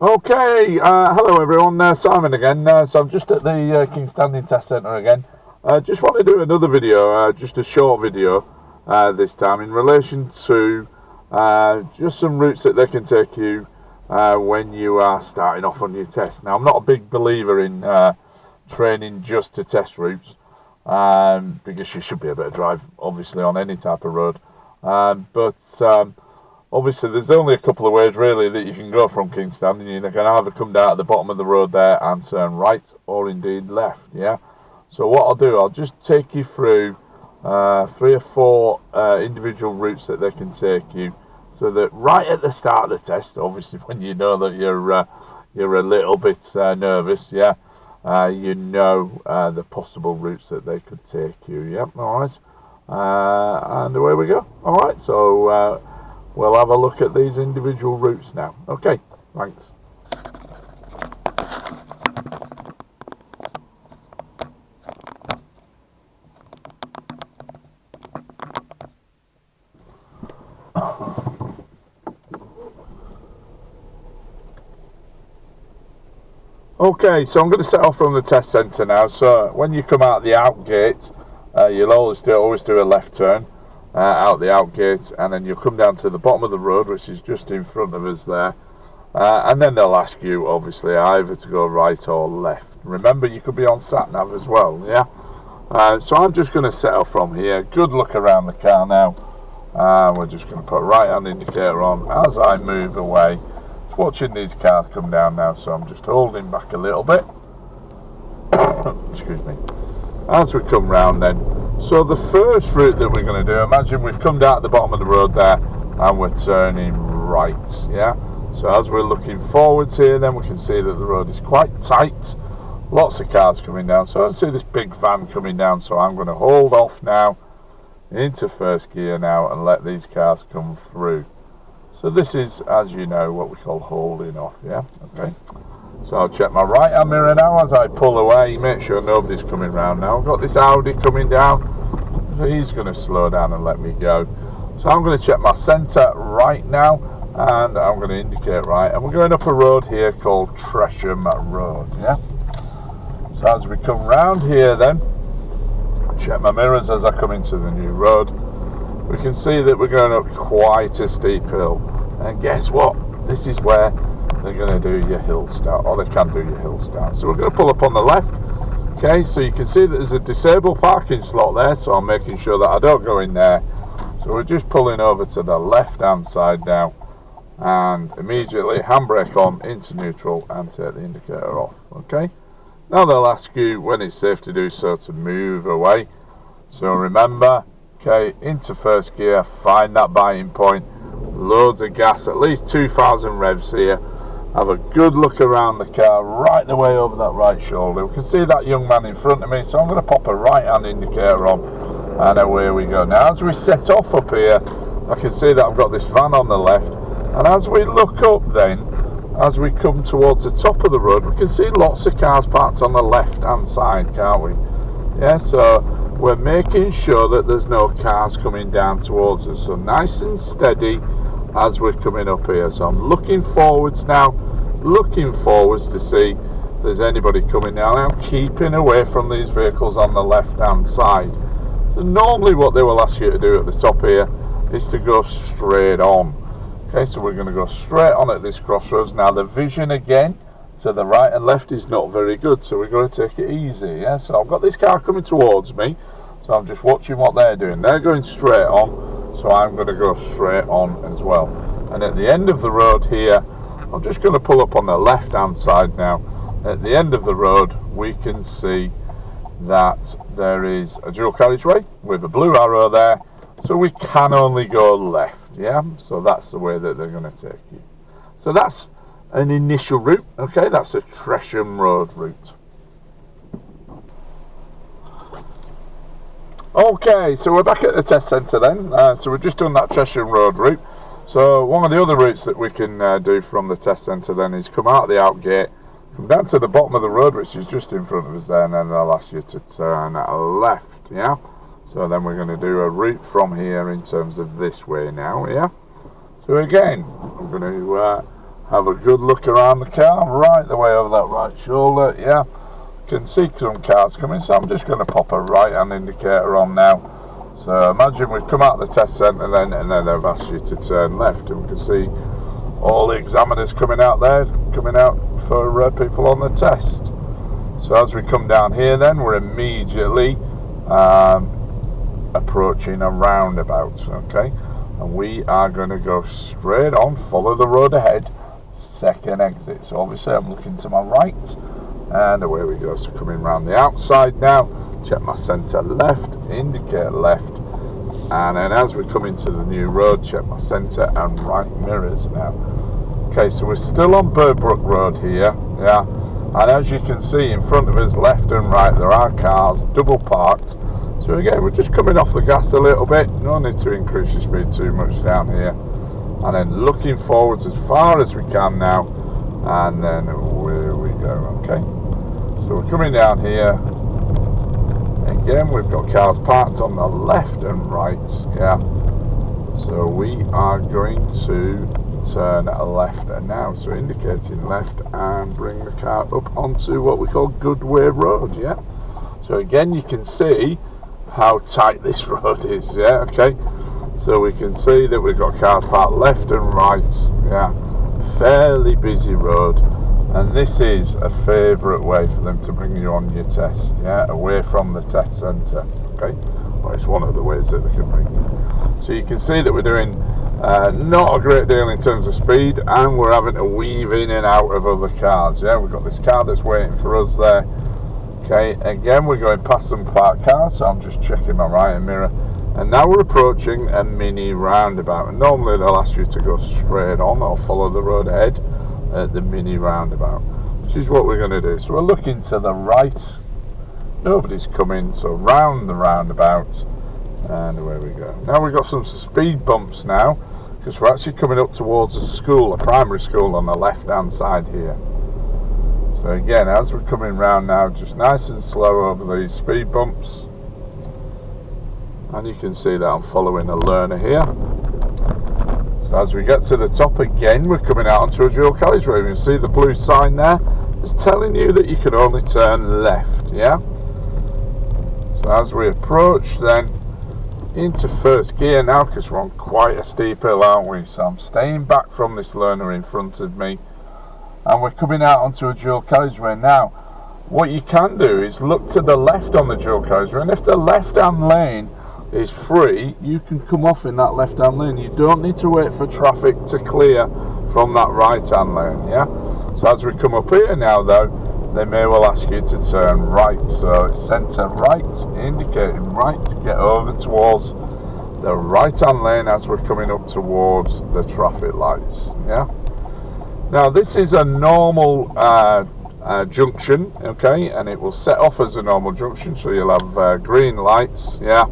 Okay, hello everyone, Simon again. So I'm just at the Kingstanding Test Centre again. Just want to do another video, just a short video this time in relation to just some routes that they can take you when you are starting off on your test. Now, I'm not a big believer in training just to test routes because you should be able to drive obviously on any type of road, but obviously there's only a couple of ways really that you can go from Kingstanding. You can either come down at the bottom of the road there and turn right, or indeed left. Yeah, so what I'll do, I'll just take you through 3 or 4 individual routes that they can take you, so that right at the start of the test, obviously when you know that you're a little bit nervous, yeah, you know the possible routes that they could take you. Yep, all right, and away we go. All right, so we'll have a look at these individual routes now. Okay, thanks. Okay, so I'm going to set off from the test centre now. So when you come out the out gate, you'll always do a left turn out the out gate, and then you'll come down to the bottom of the road, which is just in front of us there, and then they'll ask you obviously either to go right or left. Remember, you could be on sat nav as well. Yeah, so I'm just going to set off from here. Good look around the car now. We're just going to put right hand indicator on as I move away. Just watching these cars come down now, so I'm just holding back a little bit. Excuse me. As we come round then, so the first route that we're going to do, imagine we've come down at the bottom of the road there and we're turning right. Yeah, so as we're looking forwards here, then we can see that the road is quite tight, lots of cars coming down. So I see this big van coming down, so I'm going to hold off now into first gear now and let these cars come through. So this is, as you know, what we call holding off. Yeah, okay. So I'll check my right hand mirror now as I pull away, make sure nobody's coming round now. I've got this Audi coming down, so he's going to slow down and let me go. So I'm going to check my centre right now, and I'm going to indicate right, and we're going up a road here called Tresham Road. Yeah. So as we come round here then, check my mirrors as I come into the new road. We can see that we're going up quite a steep hill, and guess what? This is where they're going to do your hill start, or they can do your hill start. So we're going to pull up on the left. Okay, so you can see that there's a disabled parking slot there, so I'm making sure that I don't go in there. So we're just pulling over to the left hand side now, and immediately handbrake on into neutral and take the indicator off. Okay, now they'll ask you when it's safe to do so to move away. So remember, okay, into first gear, find that biting point, loads of gas, at least 2,000 revs here. Have a good look around the car right the way over that right shoulder. We can see that young man in front of me, so I'm going to pop a right hand indicator on, and away we go. Now as we set off up here, I can see that I've got this van on the left, and as we look up then, as we come towards the top of the road, we can see lots of cars parked on the left hand side, can't we? Yeah, so we're making sure that there's no cars coming down towards us, so nice and steady as we're coming up here. So I'm looking forwards now, looking forwards to see if there's anybody coming down. I'm keeping away from these vehicles on the left hand side. So normally what they will ask you to do at the top here is to go straight on. Okay, so we're going to go straight on at this crossroads. Now the vision again to the right and left is not very good, so we're going to take it easy. Yeah, so I've got this car coming towards me, so I'm just watching what they're doing. They're going straight on, so I'm going to go straight on as well. And at the end of the road here, I'm just going to pull up on the left hand side now. At the end of the road, we can see that there is a dual carriageway with a blue arrow there, so we can only go left. Yeah, so that's the way that they're going to take you. So that's an initial route. Okay, that's a Tresham Road route. Okay, so we're back at the test centre then. So we've just done that Tresham Road route. So one of the other routes that we can do from the test centre then is come out the out gate, come down to the bottom of the road, which is just in front of us there, and then they'll ask you to turn left. Yeah, so then we're going to do a route from here in terms of this way now. Yeah, so again, I'm going to have a good look around the car, right the way over that right shoulder. Yeah, can see some cars coming, so I'm just going to pop a right hand indicator on now. So imagine we've come out of the test centre then, and then they've asked you to turn left, and we can see all the examiners coming out there, coming out for people on the test. So as we come down here then, we're immediately approaching a roundabout, okay, and we are going to go straight on, follow the road ahead, second exit. So obviously I'm looking to my right, and away we go. So coming round the outside now, check my centre left, indicate left, and then as we come into the new road, check my centre and right mirrors now. Okay, so we're still on Birdbrook Road here, yeah, and as you can see in front of us, left and right, there are cars double parked. So again, we're just coming off the gas a little bit, no need to increase your speed too much down here, and then looking forwards as far as we can now, and then where we go. Okay, so we're coming down here. Again, we've got cars parked on the left and right, yeah, so we are going to turn left now, so indicating left and bring the car up onto what we call Goodway Road, yeah. So again, you can see how tight this road is, yeah, okay. So we can see that we've got cars parked left and right, yeah, fairly busy road, and this is a favourite way for them to bring you on your test, yeah, away from the test centre, okay. Well, it's one of the ways that they can bring you. So you can see that we're doing not a great deal in terms of speed, and we're having to weave in and out of other cars, yeah. We've got this car that's waiting for us there. Okay, again we're going past some parked cars, so I'm just checking my right mirror, and now we're approaching a mini roundabout, and normally they'll ask you to go straight on or follow the road ahead at the mini roundabout, which is what we're going to do. So we're looking to the right, nobody's coming, so round the roundabout, and away we go. Now we've got some speed bumps now, because we're actually coming up towards a school, a primary school on the left hand side here. So again, as we're coming round now, just nice and slow over these speed bumps, and you can see that I'm following a learner here. So as we get to the top again, we're coming out onto a dual carriageway. You can see the blue sign there, it's telling you that you can only turn left, yeah. So as we approach then into first gear now, because we're on quite a steep hill, aren't we? So I'm staying back from this learner in front of me, and we're coming out onto a dual carriageway now. What you can do is look to the left on the dual carriageway, and if the left hand lane is free, you can come off in that left hand lane. You don't need to wait for traffic to clear from that right hand lane, yeah. So as we come up here now though, they may well ask you to turn right, so centre right, indicating right to get over towards the right hand lane as we're coming up towards the traffic lights, yeah. Now this is a normal junction, okay, and it will set off as a normal junction, so you'll have green lights, yeah.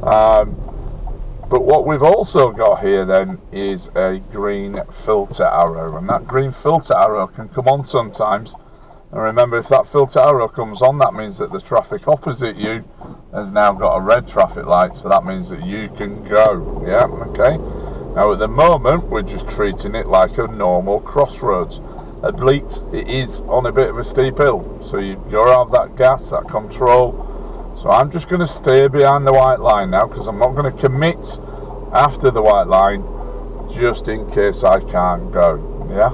But what we've also got here then is a green filter arrow, and that green filter arrow can come on sometimes. And remember, if that filter arrow comes on, that means that the traffic opposite you has now got a red traffic light, so that means that you can go, yeah, okay. Now at the moment we're just treating it like a normal crossroads. At Bleat it is on a bit of a steep hill, so you've got to have that gas, that control. So I'm just going to stay behind the white line now, because I'm not going to commit after the white line just in case I can't go, yeah.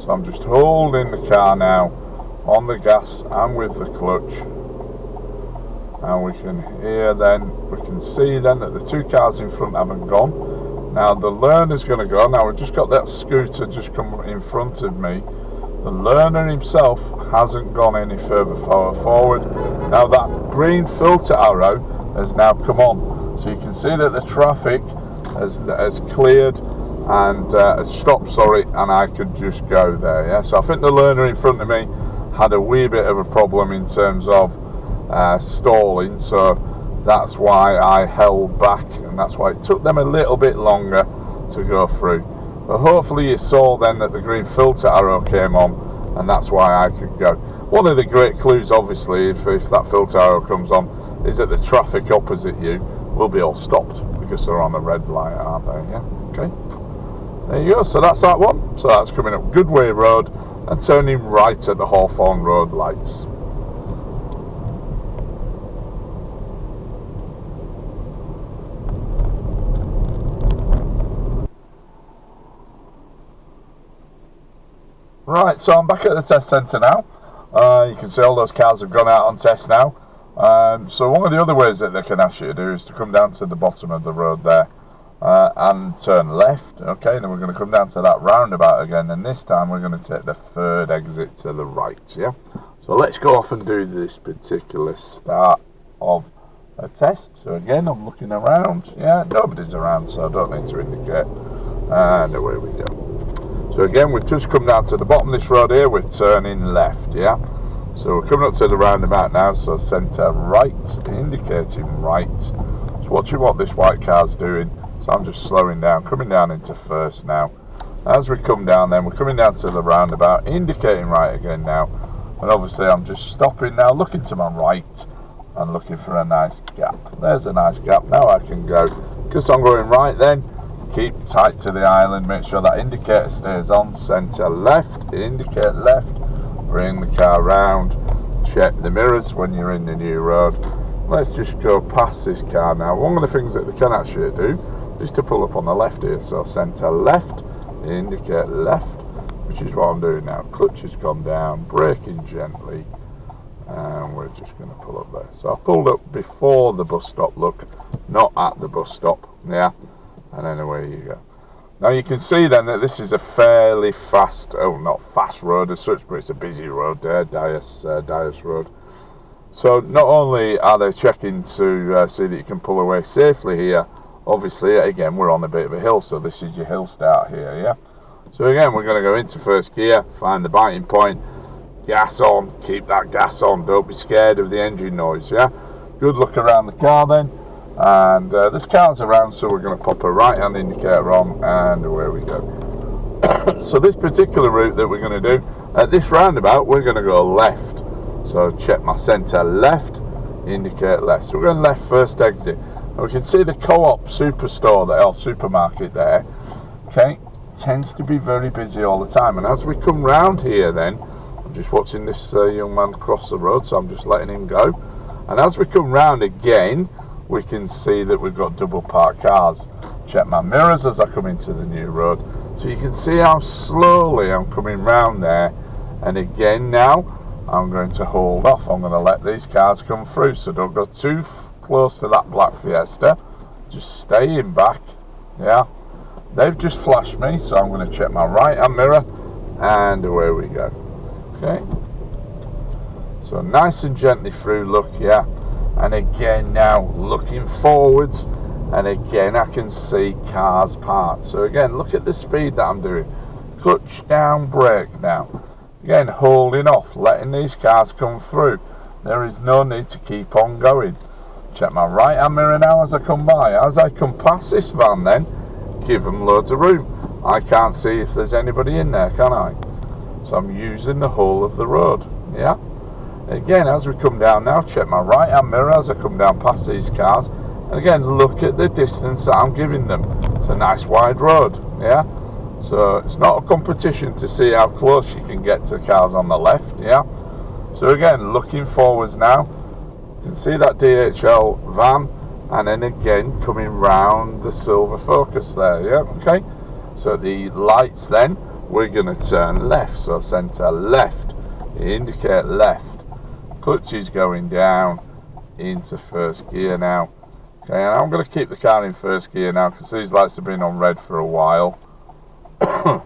So I'm just holding the car now on the gas and with the clutch, and we can see then that the two cars in front haven't gone. Now the learner's going to go. Now we've just got that scooter just come in front of me. The learner himself hasn't gone any further forward. Now that green filter arrow has now come on, so you can see that the traffic has cleared and stopped, sorry, and I could just go there, yeah. So I think the learner in front of me had a wee bit of a problem in terms of stalling, so that's why I held back, and that's why it took them a little bit longer to go through. But hopefully you saw then that the green filter arrow came on, and that's why I could go. One of the great clues, obviously, if that filter arrow comes on, is that the traffic opposite you will be all stopped, because they're on a red light, aren't they? Yeah, okay. There you go, so that's that one. So that's coming up Goodway Road and turning right at the Hawthorne Road lights. Right, so I'm back at the test centre now. You can see all those cars have gone out on test now. So one of the other ways that they can ask you to do is to come down to the bottom of the road there and turn left. Okay, then we're going to come down to that roundabout again, and this time we're going to take the third exit to the right. Yeah. So let's go off and do this particular start of a test. So again, I'm looking around. Yeah, nobody's around, so I don't need to indicate. And away we go. So again, we've just come down to the bottom of this road here. We're turning left. Yeah. So we're coming up to the roundabout now, so centre right, indicating right. Just watching what this white car's doing, so I'm just slowing down, coming down into first now. As we come down then, we're coming down to the roundabout, indicating right again now. And obviously I'm just stopping now, looking to my right, and looking for a nice gap. There's a nice gap, now I can go. Because I'm going right then, keep tight to the island, make sure that indicator stays on, centre left, indicate left. Bring the car round, check the mirrors when you're in the new road. Let's just go past this car now. One of the things that they can actually do is to pull up on the left here. So centre left, indicate left, which is what I'm doing now. Clutch has gone down, braking gently, and we're just going to pull up there. So I pulled up before the bus stop, look, not at the bus stop, yeah, and then away you go. Now you can see then that this is a fairly fast, not fast road as such, but it's a busy road there, Dias Road. So not only are they checking to see that you can pull away safely here, obviously again we're on a bit of a hill, so this is your hill start here, yeah. So again we're going to go into first gear, find the biting point, gas on, keep that gas on, don't be scared of the engine noise, yeah. Good look around the car then. And this car's around, so we're going to pop a right hand indicator on, and away we go. So this particular route that we're going to do at this roundabout, we're going to go left. So check my centre left, indicate left. So we're going left first exit, and we can see the Co-op superstore there, or supermarket there. Okay, tends to be very busy all the time. And as we come round here, then I'm just watching this young man cross the road, so I'm just letting him go. And as we come round again, we can see that we've got double parked cars. Check my mirrors as I come into the new road. So you can see how slowly I'm coming round there. And again now, I'm going to hold off. I'm going to let these cars come through. So don't go too close to that black Fiesta. Just stay in back. Yeah. They've just flashed me, so I'm going to check my right hand mirror. And away we go. Okay. So nice and gently through, look, yeah. And again now, looking forwards, and again I can see cars parked. So again, look at the speed that I'm doing. Clutch down, brake now. Again, holding off, letting these cars come through. There is no need to keep on going. Check my right hand mirror now as I come by. As I come past this van then, give them loads of room. I can't see if there's anybody in there, can I? So I'm using the whole of the road, yeah? Again, as we come down now, check my right hand mirror as I come down past these cars. And again, look at the distance that I'm giving them. It's a nice wide road, yeah? So it's not a competition to see how close you can get to cars on the left, yeah? So again, looking forwards now, you can see that DHL van, and then again, coming round the silver Focus there, yeah? Okay? So the lights then, we're going to turn left, so centre left, indicate left. Clutch is going down into first gear now. Okay, and I'm going to keep the car in first gear now because these lights have been on red for a while. So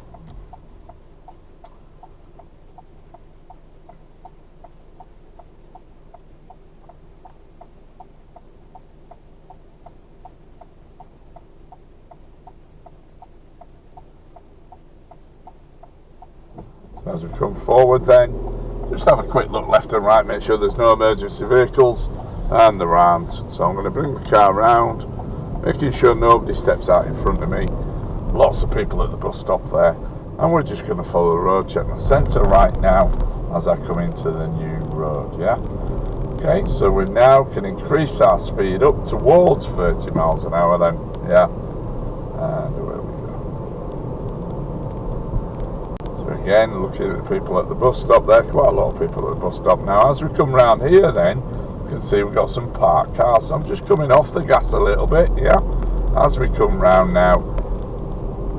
as we come forward then, just have a quick look left and right, make sure there's no emergency vehicles, and there aren't. So I'm going to bring the car round, making sure nobody steps out in front of me. Lots of people at the bus stop there, and we're just going to follow the road. Check my centre right now as I come into the new road, yeah? Okay, so we now can increase our speed up towards 30 miles an hour then, yeah? And away we go. again, looking at the people at the bus stop there, quite a lot of people at the bus stop. Now as we come round here then, you can see we've got some parked cars, so I'm just coming off the gas a little bit, yeah, as we come round now,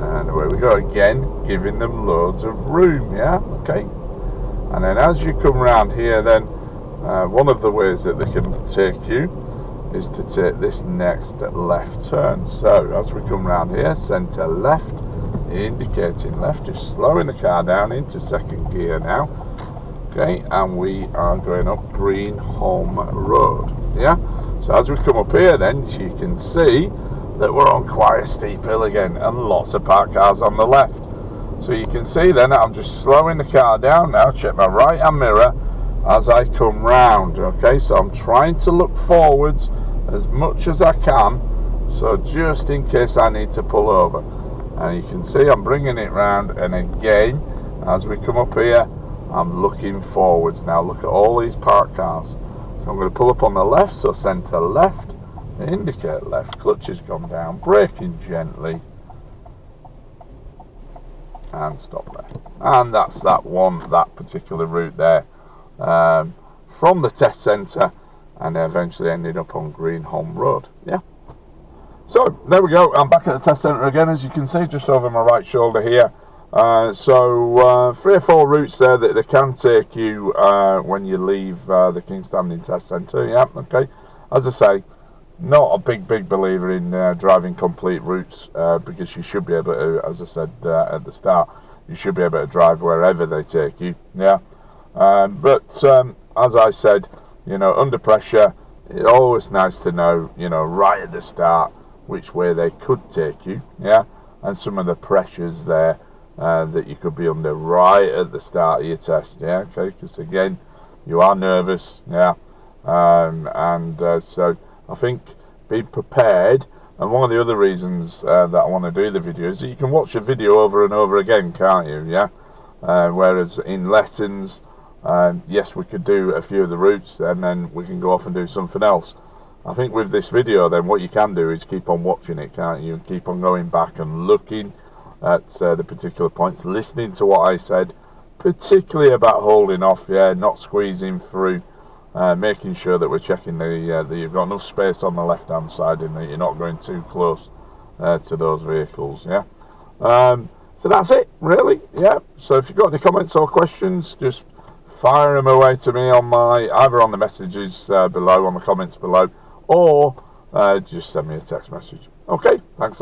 and away we go again, giving them loads of room, yeah, okay. And then as you come round here then, one of the ways that they can take you is to take this next left turn. So as we come round here, centre left, indicating left, just slowing the car down into second gear now, okay, and we are going up Greenholm Road, yeah. So as we come up here then, you can see that we're on quite a steep hill again, and lots of parked cars on the left. So you can see then that I'm just slowing the car down now, check my right hand mirror as I come round, okay, so I'm trying to look forwards as much as I can, so just in case I need to pull over. And you can see I'm bringing it round, and again as we come up here I'm looking forwards now. Look at all these parked cars. So I'm going to pull up on the left, so centre left, indicate left, clutch has gone down, braking gently, and stop there. And that's that particular route there, from the test centre, and eventually ended up on Greenholm Road, yeah. So there we go, I'm back at the test centre again, as you can see, just over my right shoulder here. So 3 or 4 routes there that they can take you when you leave the Kingstanding test centre, yeah, okay. As I say, not a big believer in driving complete routes, because you should be able to, as I said at the start, you should be able to drive wherever they take you, yeah. But as I said, you know, under pressure, it's always nice to know, you know, right at the start which way they could take you, yeah, and some of the pressures there that you could be under right at the start of your test, yeah, okay, because again, you are nervous, yeah, so I think be prepared. And one of the other reasons that I want to do the video is that you can watch a video over and over again, can't you, yeah, whereas in lessons, yes, we could do a few of the routes and then we can go off and do something else. I think with this video then what you can do is keep on watching it, can't you, and keep on going back and looking at the particular points, listening to what I said, particularly about holding off, yeah, not squeezing through, making sure that we're checking that you've got enough space on the left hand side and that you're not going too close to those vehicles, yeah. So that's it really, yeah. So if you've got any comments or questions, just fire them away to me on either on the messages below, on the comments below, or just send me a text message. Okay, thanks a lot.